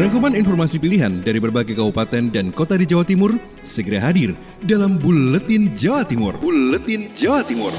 Rangkuman informasi pilihan dari berbagai kabupaten dan kota di Jawa Timur segera hadir dalam Buletin Jawa Timur. Buletin Jawa Timur.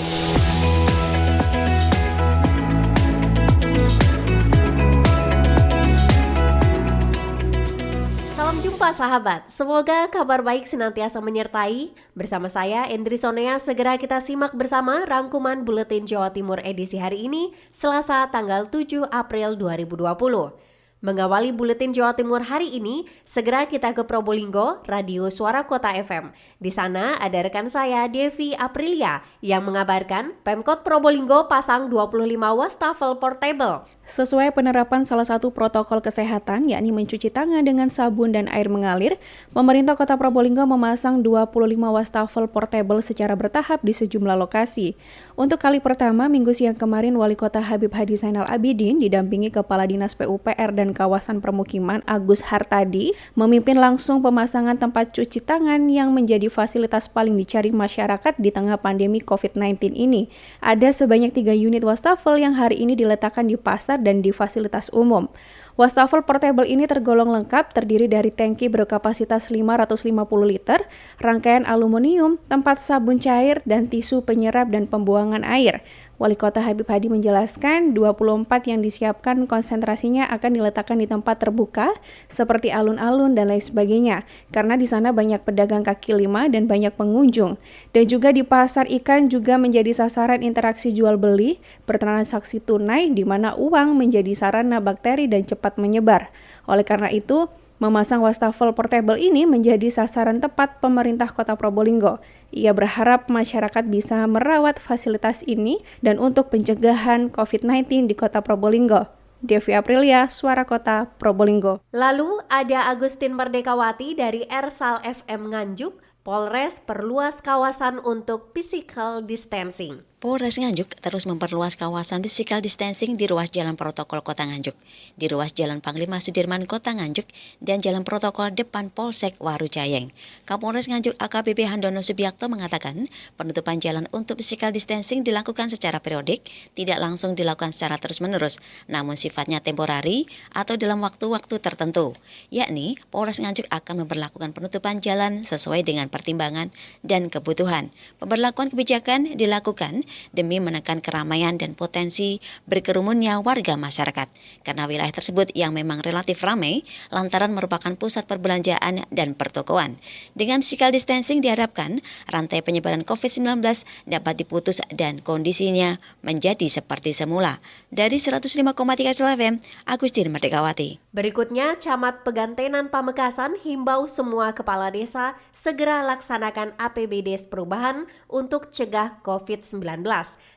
Salam jumpa sahabat, semoga kabar baik senantiasa menyertai. Bersama saya Endri Sonea, segera kita simak bersama rangkuman Buletin Jawa Timur edisi hari ini, Selasa tanggal 7 April 2020. Mengawali Buletin Jawa Timur hari ini, segera kita ke Probolinggo, Radio Suara Kota FM. Di sana ada rekan saya, Devi Aprilia, yang mengabarkan Pemkot Probolinggo pasang 25 wastafel portable. Sesuai penerapan salah satu protokol kesehatan, yakni mencuci tangan dengan sabun dan air mengalir, pemerintah Kota Probolinggo memasang 25 wastafel portable secara bertahap di sejumlah lokasi. Untuk kali pertama, Minggu siang kemarin, Wali Kota Habib Hadi Zainal Abidin didampingi Kepala Dinas PUPR dan Kawasan Permukiman Agus Hartadi memimpin langsung pemasangan tempat cuci tangan yang menjadi fasilitas paling dicari masyarakat di tengah pandemi COVID-19 ini. Ada sebanyak 3 unit wastafel yang hari ini diletakkan di pasar dan di fasilitas umum. Wastafel portable ini tergolong lengkap, terdiri dari tangki berkapasitas 550 liter, rangkaian aluminium, tempat sabun cair, dan tisu penyerap dan pembuangan air. Wali Kota Habib Hadi menjelaskan 24 yang disiapkan konsentrasinya akan diletakkan di tempat terbuka seperti alun-alun dan lain sebagainya, karena di sana banyak pedagang kaki lima dan banyak pengunjung. Dan juga di pasar ikan juga menjadi sasaran interaksi jual beli, bertransaksi tunai di mana uang menjadi sarana bakteri dan cepat menyebar. Oleh karena itu, memasang wastafel portable ini menjadi sasaran tepat pemerintah Kota Probolinggo. Ia berharap masyarakat bisa merawat fasilitas ini dan untuk pencegahan COVID-19 di Kota Probolinggo. Devi Aprilia, Suara Kota Probolinggo. Lalu ada Agustin Merdekawati dari Ersal FM Nganjuk, Polres perluas kawasan untuk physical distancing. Polres Nganjuk terus memperluas kawasan physical distancing di ruas jalan protokol Kota Nganjuk, di ruas Jalan Panglima Sudirman Kota Nganjuk, dan jalan protokol depan Polsek Warujayeng. Kapolres Nganjuk AKBP Handono Subiakto mengatakan penutupan jalan untuk physical distancing dilakukan secara periodik, tidak langsung dilakukan secara terus-menerus, namun sifatnya temporari atau dalam waktu-waktu tertentu. Yakni Polres Nganjuk akan memperlakukan penutupan jalan sesuai dengan pertimbangan dan kebutuhan. Pemberlakuan kebijakan dilakukan demi menekan keramaian dan potensi berkerumunnya warga masyarakat. Karena wilayah tersebut yang memang relatif ramai lantaran merupakan pusat perbelanjaan dan pertokoan. Dengan physical distancing diharapkan rantai penyebaran COVID-19 dapat diputus dan kondisinya menjadi seperti semula. Dari 105,3 FM, Agustin Merdekawati. Berikutnya, Camat Pegantenan Pamekasan himbau semua kepala desa segera laksanakan APBD perubahan untuk cegah COVID-19.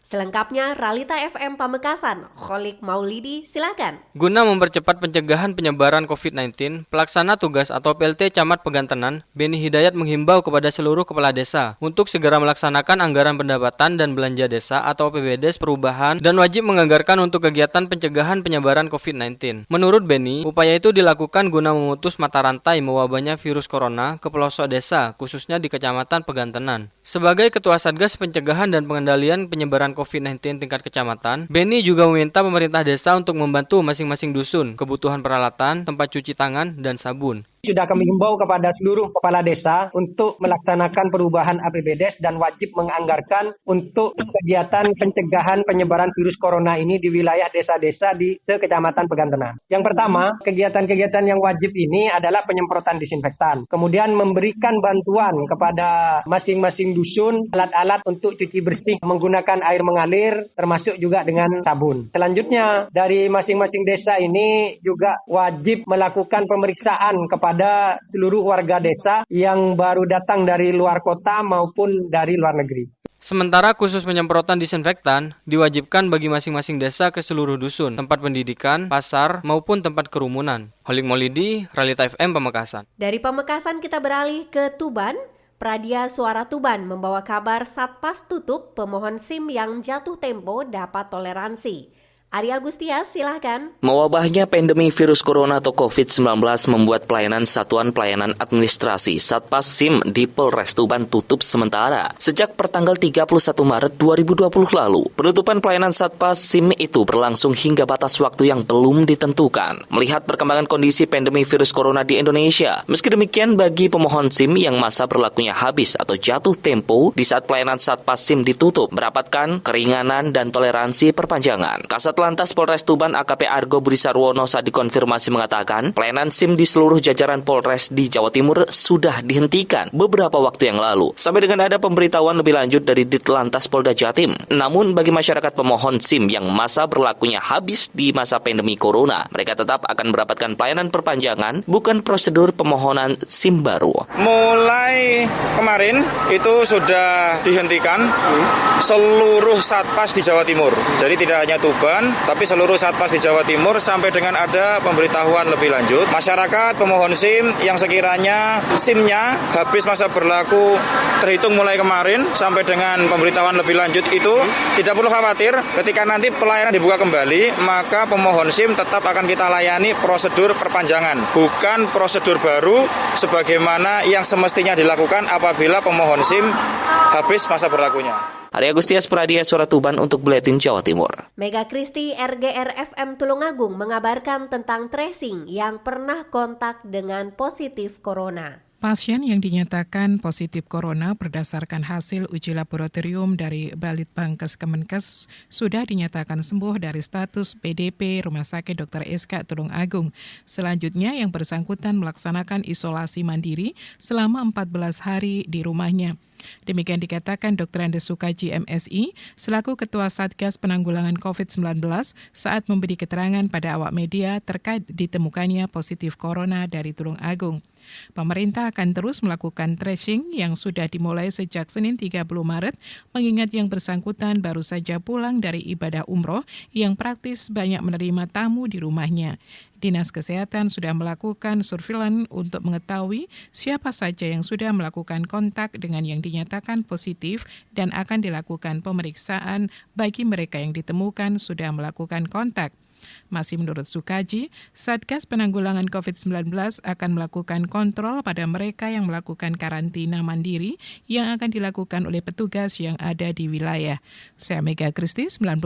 Selengkapnya, Ralita FM Pamekasan, Kholik Maulidi, silakan. Guna mempercepat pencegahan penyebaran COVID-19, pelaksana tugas atau PLT Camat Pegantenan, Beni Hidayat menghimbau kepada seluruh kepala desa untuk segera melaksanakan anggaran pendapatan dan belanja desa atau APBD perubahan dan wajib menganggarkan untuk kegiatan pencegahan penyebaran COVID-19. Menurut Beni, upaya itu dilakukan guna memutus mata rantai mewabahnya virus corona ke pelosok desa, khususnya di Kecamatan Pegantenan. Sebagai Ketua Satgas Pencegahan dan Pengendalian Penyebaran COVID-19 tingkat kecamatan, Beni juga meminta pemerintah desa untuk membantu masing-masing dusun kebutuhan peralatan, tempat cuci tangan, dan sabun. Sudah kami himbau kepada seluruh kepala desa untuk melaksanakan perubahan APBD dan wajib menganggarkan untuk kegiatan pencegahan penyebaran virus corona ini di wilayah desa-desa di sekecamatan Pegantenan. Yang pertama, kegiatan-kegiatan yang wajib ini adalah penyemprotan disinfektan. Kemudian memberikan bantuan kepada masing-masing dusun alat-alat untuk cuci bersih menggunakan air mengalir termasuk juga dengan sabun. Selanjutnya, dari masing-masing desa ini juga wajib melakukan pemeriksaan kepada seluruh warga desa yang baru datang dari luar kota maupun dari luar negeri. Sementara khusus penyemprotan disinfektan diwajibkan bagi masing-masing desa ke seluruh dusun, tempat pendidikan, pasar, maupun tempat kerumunan. Kholik Maulidi, Ralita FM Pamekasan. Dari Pamekasan kita beralih ke Tuban. Pradia Suara Tuban membawa kabar Satpas tutup pemohon SIM yang jatuh tempo dapat toleransi. Arya Agustias, silahkan. Mewabahnya pandemi virus corona atau COVID-19 membuat pelayanan Satuan Pelayanan Administrasi Satpas SIM di Polres Tuban tutup sementara sejak pertanggal 31 Maret 2020 lalu. Penutupan pelayanan Satpas SIM itu berlangsung hingga batas waktu yang belum ditentukan. Melihat perkembangan kondisi pandemi virus corona di Indonesia, meski demikian bagi pemohon SIM yang masa berlakunya habis atau jatuh tempo di saat pelayanan Satpas SIM ditutup, mendapatkan keringanan dan toleransi perpanjangan. Kasat Lantas Polres Tuban AKP Argo Budi Sarwono saat dikonfirmasi mengatakan pelayanan SIM di seluruh jajaran Polres di Jawa Timur sudah dihentikan beberapa waktu yang lalu sampai dengan ada pemberitahuan lebih lanjut dari Ditlantas Polda Jatim. Namun bagi masyarakat pemohon SIM yang masa berlakunya habis di masa pandemi corona, mereka tetap akan mendapatkan pelayanan perpanjangan bukan prosedur pemohonan SIM baru. Mulai kemarin itu sudah dihentikan seluruh satpas di Jawa Timur. Jadi tidak hanya Tuban, tapi seluruh satpas di Jawa Timur sampai dengan ada pemberitahuan lebih lanjut. Masyarakat pemohon SIM yang sekiranya SIM-nya habis masa berlaku terhitung mulai kemarin sampai dengan pemberitahuan lebih lanjut itu tidak perlu khawatir. Ketika nanti pelayanan dibuka kembali, maka pemohon SIM tetap akan kita layani prosedur perpanjangan, bukan prosedur baru sebagaimana yang semestinya dilakukan apabila pemohon SIM habis masa berlakunya. Arya Agustias, Pradia, Suara Tuban untuk Buletin Jawa Timur. Mega Kristi RGR FM Tulungagung mengabarkan tentang tracing yang pernah kontak dengan positif corona. Pasien yang dinyatakan positif corona berdasarkan hasil uji laboratorium dari Balitbangkes Kemenkes sudah dinyatakan sembuh dari status PDP Rumah Sakit Dr. SK Tulungagung. Selanjutnya yang bersangkutan melaksanakan isolasi mandiri selama 14 hari di rumahnya. Demikian dikatakan Dr. Andes Sukaji MSI selaku Ketua Satgas Penanggulangan COVID-19 saat memberi keterangan pada awak media terkait ditemukannya positif corona dari Tulungagung. Pemerintah akan terus melakukan tracing yang sudah dimulai sejak Senin 30 Maret, mengingat yang bersangkutan baru saja pulang dari ibadah umroh yang praktis banyak menerima tamu di rumahnya. Dinas Kesehatan sudah melakukan surveillance untuk mengetahui siapa saja yang sudah melakukan kontak dengan yang dinyatakan positif dan akan dilakukan pemeriksaan bagi mereka yang ditemukan sudah melakukan kontak. Masih menurut Sukaji, Satgas Penanggulangan COVID-19 akan melakukan kontrol pada mereka yang melakukan karantina mandiri yang akan dilakukan oleh petugas yang ada di wilayah. Saya Mega Kristi, 90,1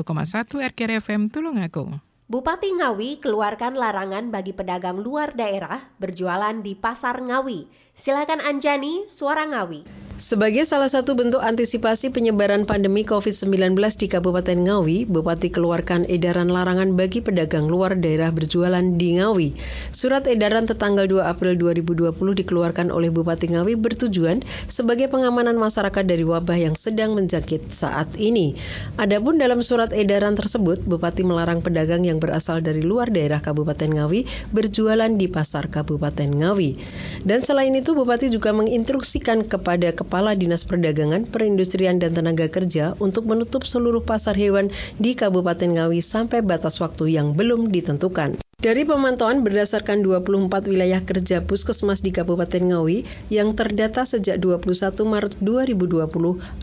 RGR FM Tulungagung. Bupati Ngawi keluarkan larangan bagi pedagang luar daerah berjualan di Pasar Ngawi. Silakan Anjani, Suara Ngawi. Sebagai salah satu bentuk antisipasi penyebaran pandemi COVID-19 di Kabupaten Ngawi, Bupati keluarkan edaran larangan bagi pedagang luar daerah berjualan di Ngawi. Surat edaran tertanggal 2 April 2020 dikeluarkan oleh Bupati Ngawi bertujuan sebagai pengamanan masyarakat dari wabah yang sedang menjangkit saat ini. Adapun dalam surat edaran tersebut, Bupati melarang pedagang yang berasal dari luar daerah Kabupaten Ngawi berjualan di pasar Kabupaten Ngawi. Dan selain itu, Bupati juga menginstruksikan kepada Kepala Dinas Perdagangan, Perindustrian dan Tenaga Kerja untuk menutup seluruh pasar hewan di Kabupaten Ngawi sampai batas waktu yang belum ditentukan. Dari pemantauan berdasarkan 24 wilayah kerja Puskesmas di Kabupaten Ngawi yang terdata sejak 21 Maret 2020,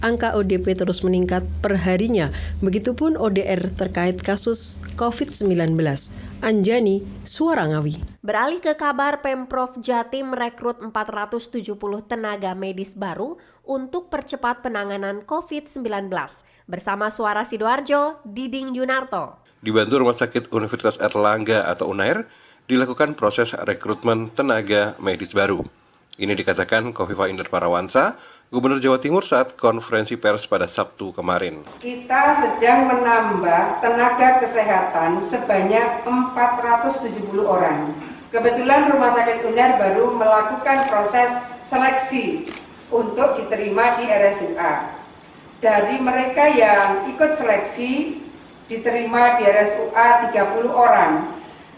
angka ODP terus meningkat per harinya, begitupun ODR terkait kasus COVID-19. Anjani, Suara Ngawi. Beralih ke kabar, Pemprov Jatim merekrut 470 tenaga medis baru untuk percepat penanganan COVID-19. Bersama Suara Sidoarjo, Diding Yunarto. Dibantu Rumah Sakit Universitas Erlangga atau UNAIR, dilakukan proses rekrutmen tenaga medis baru. Ini dikatakan Khofifah Indar Parawansa, Gubernur Jawa Timur saat konferensi pers pada Sabtu kemarin. Kita sedang menambah tenaga kesehatan sebanyak 470 orang. Kebetulan Rumah Sakit UNAIR baru melakukan proses seleksi untuk diterima di RSUA. Dari mereka yang ikut seleksi, diterima di RSUA 30 orang,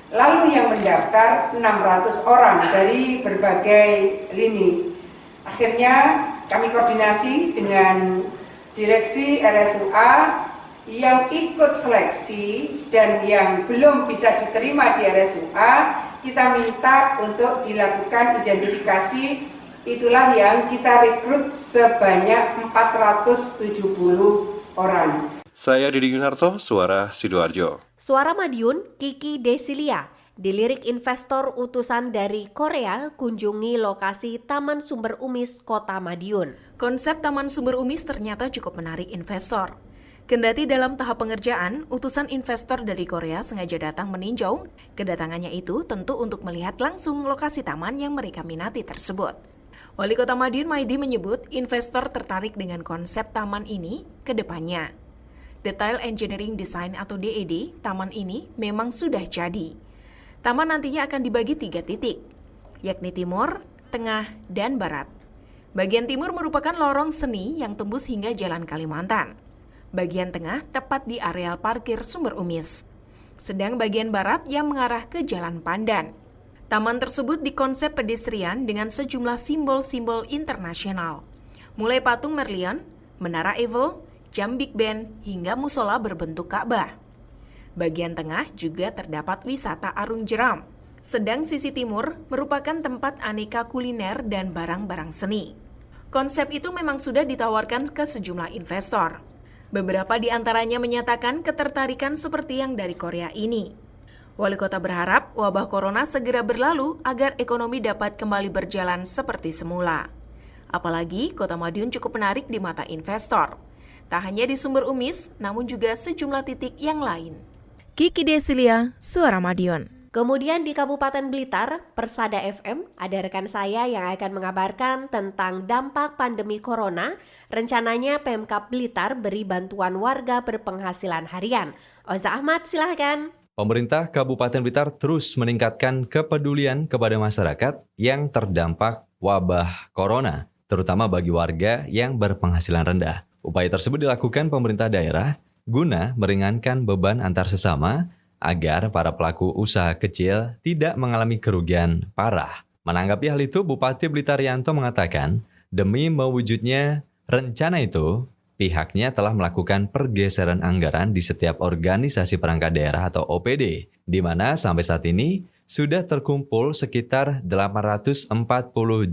lalu yang mendaftar 600 orang dari berbagai lini. Akhirnya kami koordinasi dengan direksi RSUA yang ikut seleksi dan yang belum bisa diterima di RSUA, kita minta untuk dilakukan identifikasi. Itulah yang kita rekrut sebanyak 470 orang. Saya Didi Yunarto, Suara Sidoarjo. Suara Madiun, Kiki Desilia. Dilirik investor utusan dari Korea kunjungi lokasi Taman Sumber Umis Kota Madiun. Konsep Taman Sumber Umis ternyata cukup menarik investor. Kendati dalam tahap pengerjaan, utusan investor dari Korea sengaja datang meninjau. Kedatangannya itu tentu untuk melihat langsung lokasi taman yang mereka minati tersebut. Wali Kota Madiun Maidi menyebut investor tertarik dengan konsep taman ini ke depannya. Detail Engineering Design atau DED, taman ini memang sudah jadi. Taman nantinya akan dibagi 3 titik, yakni timur, tengah, dan barat. Bagian timur merupakan lorong seni yang tembus hingga Jalan Kalimantan. Bagian tengah tepat di areal parkir Sumber Umis. Sedang bagian barat yang mengarah ke Jalan Pandan. Taman tersebut dikonsep pedestrian dengan sejumlah simbol-simbol internasional. Mulai patung Merlion, Menara Eiffel, jam Big Ben, hingga musola berbentuk Ka'bah. Bagian tengah juga terdapat wisata Arung Jeram. Sedang sisi timur merupakan tempat aneka kuliner dan barang-barang seni. Konsep itu memang sudah ditawarkan ke sejumlah investor. Beberapa di antaranya menyatakan ketertarikan seperti yang dari Korea ini. Wali kota berharap wabah corona segera berlalu agar ekonomi dapat kembali berjalan seperti semula. Apalagi Kota Madiun cukup menarik di mata investor. Tak hanya di Sumber Umis, namun juga sejumlah titik yang lain. Kiki Desilia, Suara Madiun. Kemudian di Kabupaten Blitar, Persada FM, ada rekan saya yang akan mengabarkan tentang dampak pandemi corona. Rencananya Pemkab Blitar beri bantuan warga berpenghasilan harian. Oza Ahmad, silahkan. Pemerintah Kabupaten Blitar terus meningkatkan kepedulian kepada masyarakat yang terdampak wabah corona, terutama bagi warga yang berpenghasilan rendah. Upaya tersebut dilakukan pemerintah daerah guna meringankan beban antar sesama agar para pelaku usaha kecil tidak mengalami kerugian parah. Menanggapi hal itu, Bupati Blitar Yanto mengatakan, demi mewujudnya rencana itu, pihaknya telah melakukan pergeseran anggaran di setiap organisasi perangkat daerah atau OPD, di mana sampai saat ini sudah terkumpul sekitar 840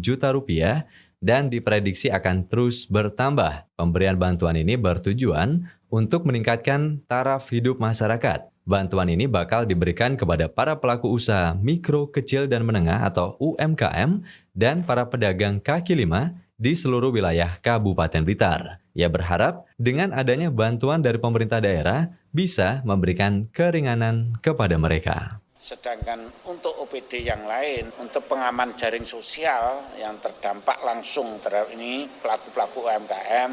juta rupiah dan diprediksi akan terus bertambah. Pemberian bantuan ini bertujuan untuk meningkatkan taraf hidup masyarakat. Bantuan ini bakal diberikan kepada para pelaku usaha mikro, kecil, dan menengah atau UMKM dan para pedagang kaki lima di seluruh wilayah Kabupaten Blitar. Ia berharap dengan adanya bantuan dari pemerintah daerah bisa memberikan keringanan kepada mereka. Sedangkan untuk OPD yang lain, untuk pengaman jaring sosial yang terdampak langsung terhadap ini, pelaku-pelaku UMKM,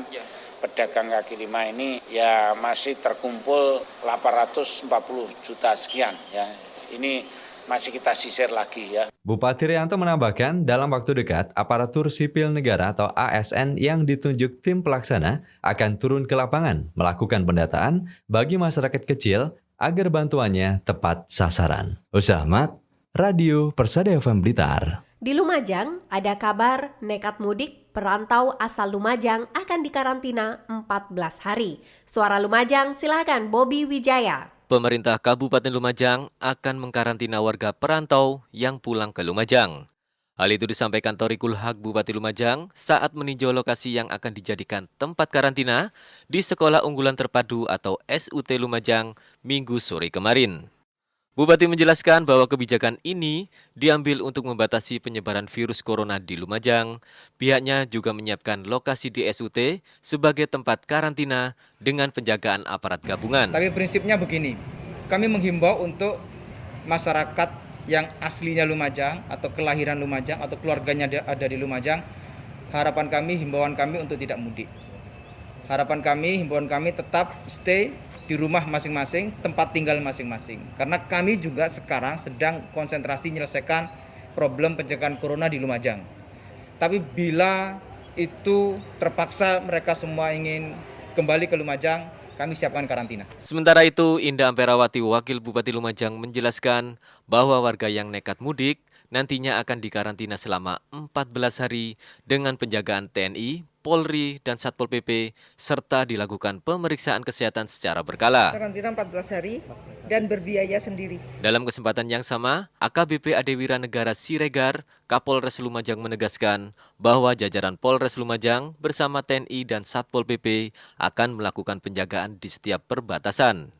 pedagang kaki lima ini ya masih terkumpul 840 juta sekian ya. Ini masih kita sisir lagi ya. Bupati Rianto menambahkan dalam waktu dekat aparatur sipil negara atau ASN yang ditunjuk tim pelaksana akan turun ke lapangan melakukan pendataan bagi masyarakat kecil agar bantuannya tepat sasaran. Uza Ahmad, Radio Persada FM Blitar. Di Lumajang, ada kabar nekat mudik perantau asal Lumajang akan dikarantina 14 hari. Suara Lumajang, silakan Bobby Wijaya. Pemerintah Kabupaten Lumajang akan mengkarantina warga perantau yang pulang ke Lumajang. Hal itu disampaikan Thoriqul Haq Bupati Lumajang saat meninjau lokasi yang akan dijadikan tempat karantina di Sekolah Unggulan Terpadu atau SUT Lumajang Minggu sore kemarin. Bupati menjelaskan bahwa kebijakan ini diambil untuk membatasi penyebaran virus corona di Lumajang. Pihaknya juga menyiapkan lokasi di SUT sebagai tempat karantina dengan penjagaan aparat gabungan. Tapi prinsipnya begini, kami menghimbau untuk masyarakat yang aslinya Lumajang atau kelahiran Lumajang atau keluarganya ada di Lumajang, harapan kami, himbauan kami untuk tidak mudik. Himbauan kami tetap stay di rumah masing-masing, tempat tinggal masing-masing. Karena kami juga sekarang sedang konsentrasi menyelesaikan problem pencegahan corona di Lumajang. Tapi bila itu terpaksa mereka semua ingin kembali ke Lumajang, kami siapkan karantina. Sementara itu, Indah Amperawati, Wakil Bupati Lumajang menjelaskan bahwa warga yang nekat mudik nantinya akan dikarantina selama 14 hari dengan penjagaan TNI, Polri, dan Satpol PP, serta dilakukan pemeriksaan kesehatan secara berkala. Karantina 14 hari dan berbiaya sendiri. Dalam kesempatan yang sama, AKBP Adewira Negara Siregar, Kapolres Lumajang menegaskan bahwa jajaran Polres Lumajang bersama TNI dan Satpol PP akan melakukan penjagaan di setiap perbatasan.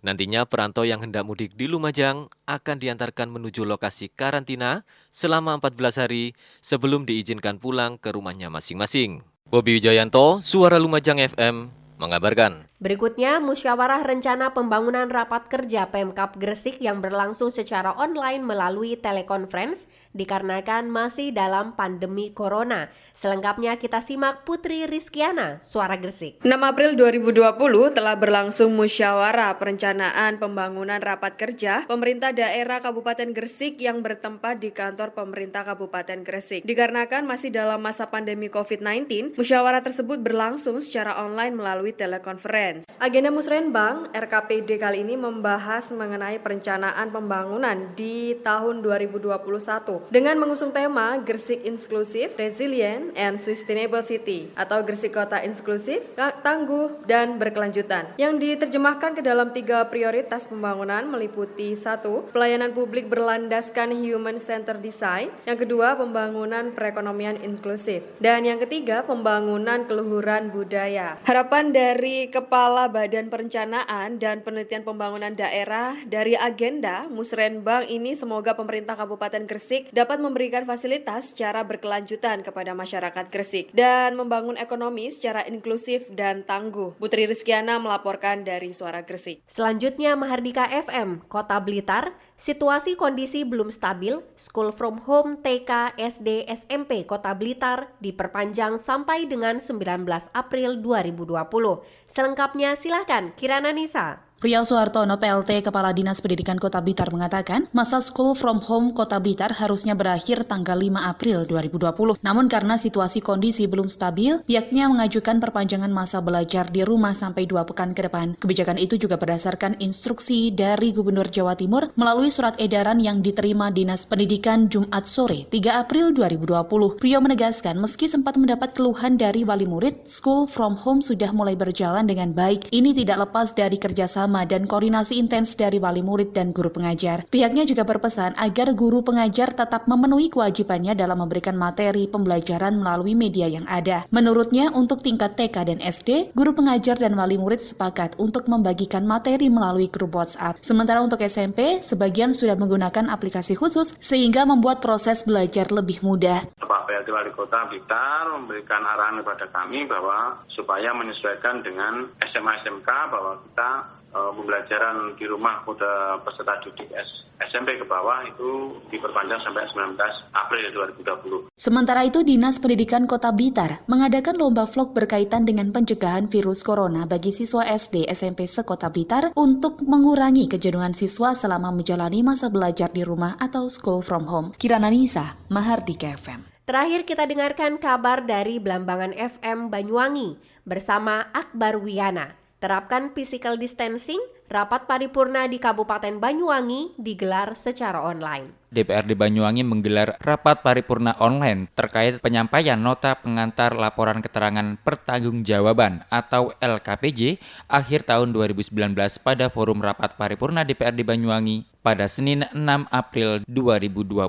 Nantinya perantau yang hendak mudik di Lumajang akan diantarkan menuju lokasi karantina selama 14 hari sebelum diizinkan pulang ke rumahnya masing-masing. Bobi Wijayanto, Suara Lumajang FM, mengabarkan. Berikutnya, musyawarah rencana pembangunan rapat kerja Pemkab Gresik yang berlangsung secara online melalui telekonferensi dikarenakan masih dalam pandemi corona. Selengkapnya kita simak Putri Rizkiana, Suara Gresik. 6 April 2020 telah berlangsung musyawarah perencanaan pembangunan rapat kerja pemerintah daerah Kabupaten Gresik yang bertempat di kantor pemerintah Kabupaten Gresik. Dikarenakan masih dalam masa pandemi COVID-19, musyawarah tersebut berlangsung secara online melalui telekonferensi. Agenda Musrenbang RKPD kali ini membahas mengenai perencanaan pembangunan di tahun 2021 dengan mengusung tema Gresik Inklusif, Resilient, and Sustainable City atau Gresik Kota Inklusif, Tangguh, dan Berkelanjutan yang diterjemahkan ke dalam 3 prioritas pembangunan meliputi 1. Pelayanan publik berlandaskan Human Centered Design, yang kedua pembangunan perekonomian inklusif, dan yang ketiga pembangunan keluhuran budaya. Harapan dari Kepala Badan Perencanaan dan Penelitian Pembangunan Daerah dari agenda Musrenbang ini semoga pemerintah Kabupaten Gresik dapat memberikan fasilitas secara berkelanjutan kepada masyarakat Gresik dan membangun ekonomi secara inklusif dan tangguh. Putri Rizkiana melaporkan dari Suara Gresik. Selanjutnya Mahardika FM, Kota Blitar. Situasi kondisi belum stabil, School from Home TK, SD, SMP Kota Blitar diperpanjang sampai dengan 19 April 2020. Selengkapnya silakan Kirana Nisa. Riau Soehartono PLT Kepala Dinas Pendidikan Kota Blitar mengatakan, masa School from Home Kota Blitar harusnya berakhir tanggal 5 April 2020. Namun karena situasi kondisi belum stabil, pihaknya mengajukan perpanjangan masa belajar di rumah sampai 2 pekan ke depan. Kebijakan itu juga berdasarkan instruksi dari Gubernur Jawa Timur melalui surat edaran yang diterima Dinas Pendidikan Jumat sore 3 April 2020. Riau menegaskan meski sempat mendapat keluhan dari wali murid, School from Home sudah mulai berjalan dengan baik. Ini tidak lepas dari kerjasama dan koordinasi intens dari wali murid dan guru pengajar. Pihaknya juga berpesan agar guru pengajar tetap memenuhi kewajibannya dalam memberikan materi pembelajaran melalui media yang ada. Menurutnya, untuk tingkat TK dan SD, guru pengajar dan wali murid sepakat untuk membagikan materi melalui grup WhatsApp. Sementara untuk SMP, sebagian sudah menggunakan aplikasi khusus sehingga membuat proses belajar lebih mudah. Pak PLT Wali Kota Blitar memberikan arahan kepada kami bahwa supaya menyesuaikan dengan SMA SMK bahwa kita pembelajaran di rumah pada peserta didik SMP ke bawah itu diperpanjang sampai 19 April 2020. Sementara itu, Dinas Pendidikan Kota Blitar mengadakan lomba vlog berkaitan dengan pencegahan virus corona bagi siswa SD SMP se-Kota Blitar untuk mengurangi kejenuhan siswa selama menjalani masa belajar di rumah atau School from Home. Kirana Nisa, Mahardika FM. Terakhir kita dengarkan kabar dari Blambangan FM Banyuwangi bersama Akbar Wiyana. Terapkan physical distancing, rapat paripurna di Kabupaten Banyuwangi digelar secara online. DPRD Banyuwangi menggelar rapat paripurna online terkait penyampaian nota pengantar laporan keterangan pertanggungjawaban atau LKPJ akhir tahun 2019 pada forum rapat paripurna DPRD Banyuwangi pada Senin 6 April 2020.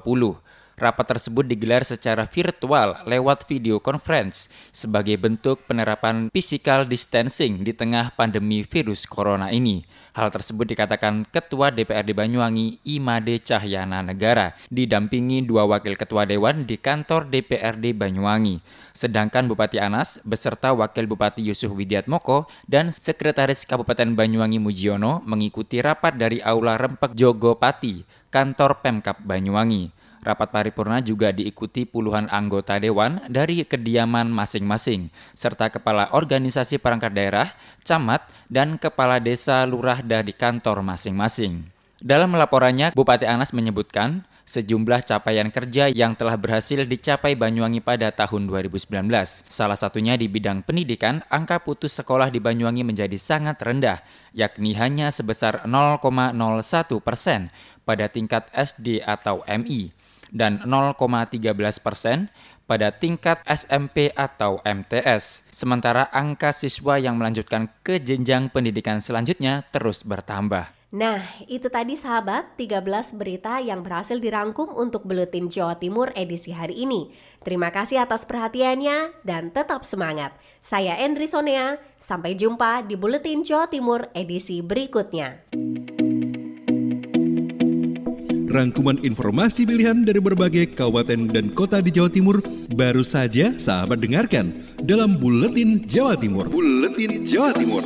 Rapat tersebut digelar secara virtual lewat video conference sebagai bentuk penerapan physical distancing di tengah pandemi virus corona ini. Hal tersebut dikatakan Ketua DPRD Banyuwangi Imade Cahyana Negara didampingi 2 wakil ketua dewan di kantor DPRD Banyuwangi. Sedangkan Bupati Anas beserta Wakil Bupati Yusuf Widiatmoko dan Sekretaris Kabupaten Banyuwangi Mujiono mengikuti rapat dari Aula Rempek Jogopati, kantor Pemkab Banyuwangi. Rapat paripurna juga diikuti puluhan anggota dewan dari kediaman masing-masing, serta kepala organisasi perangkat daerah, camat, dan kepala desa lurah dari kantor masing-masing. Dalam laporannya, Bupati Anas menyebutkan sejumlah capaian kerja yang telah berhasil dicapai Banyuwangi pada tahun 2019. Salah satunya di bidang pendidikan, angka putus sekolah di Banyuwangi menjadi sangat rendah, yakni hanya sebesar 0,01% pada tingkat SD atau MI. dan 0,13% pada tingkat SMP atau MTS. Sementara angka siswa yang melanjutkan ke jenjang pendidikan selanjutnya terus bertambah. Nah, itu tadi sahabat 13 berita yang berhasil dirangkum untuk Buletin Jawa Timur edisi hari ini. Terima kasih atas perhatiannya dan tetap semangat. Saya Endri Sonea, sampai jumpa di Buletin Jawa Timur edisi berikutnya. Rangkuman informasi pilihan dari berbagai kabupaten dan kota di Jawa Timur baru saja sahabat dengarkan dalam Buletin Jawa Timur. Buletin Jawa Timur.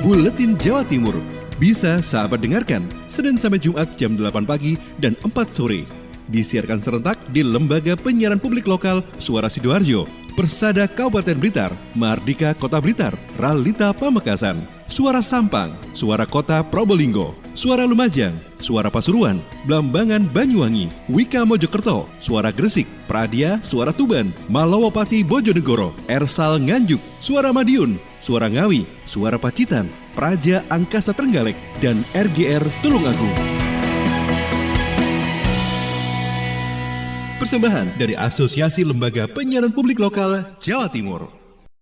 Buletin Jawa Timur bisa sahabat dengarkan Senin sampai Jumat jam 8 pagi dan 4 sore. Disiarkan serentak di Lembaga Penyiaran Publik Lokal Suara Sidoarjo, Persada Kabupaten Blitar, Mardika Kota Blitar, Ralita Pamekasan, Suara Sampang, Suara Kota Probolinggo, Suara Lumajang, Suara Pasuruan, Blambangan Banyuwangi, Wika Mojokerto, Suara Gresik, Pradia, Suara Tuban, Malawapati Bojonegoro, Ersal Nganjuk, Suara Madiun, Suara Ngawi, Suara Pacitan, Praja Angkasa Trenggalek, dan RGR Tulungagung. Persembahan dari Asosiasi Lembaga Penyiaran Publik Lokal Jawa Timur.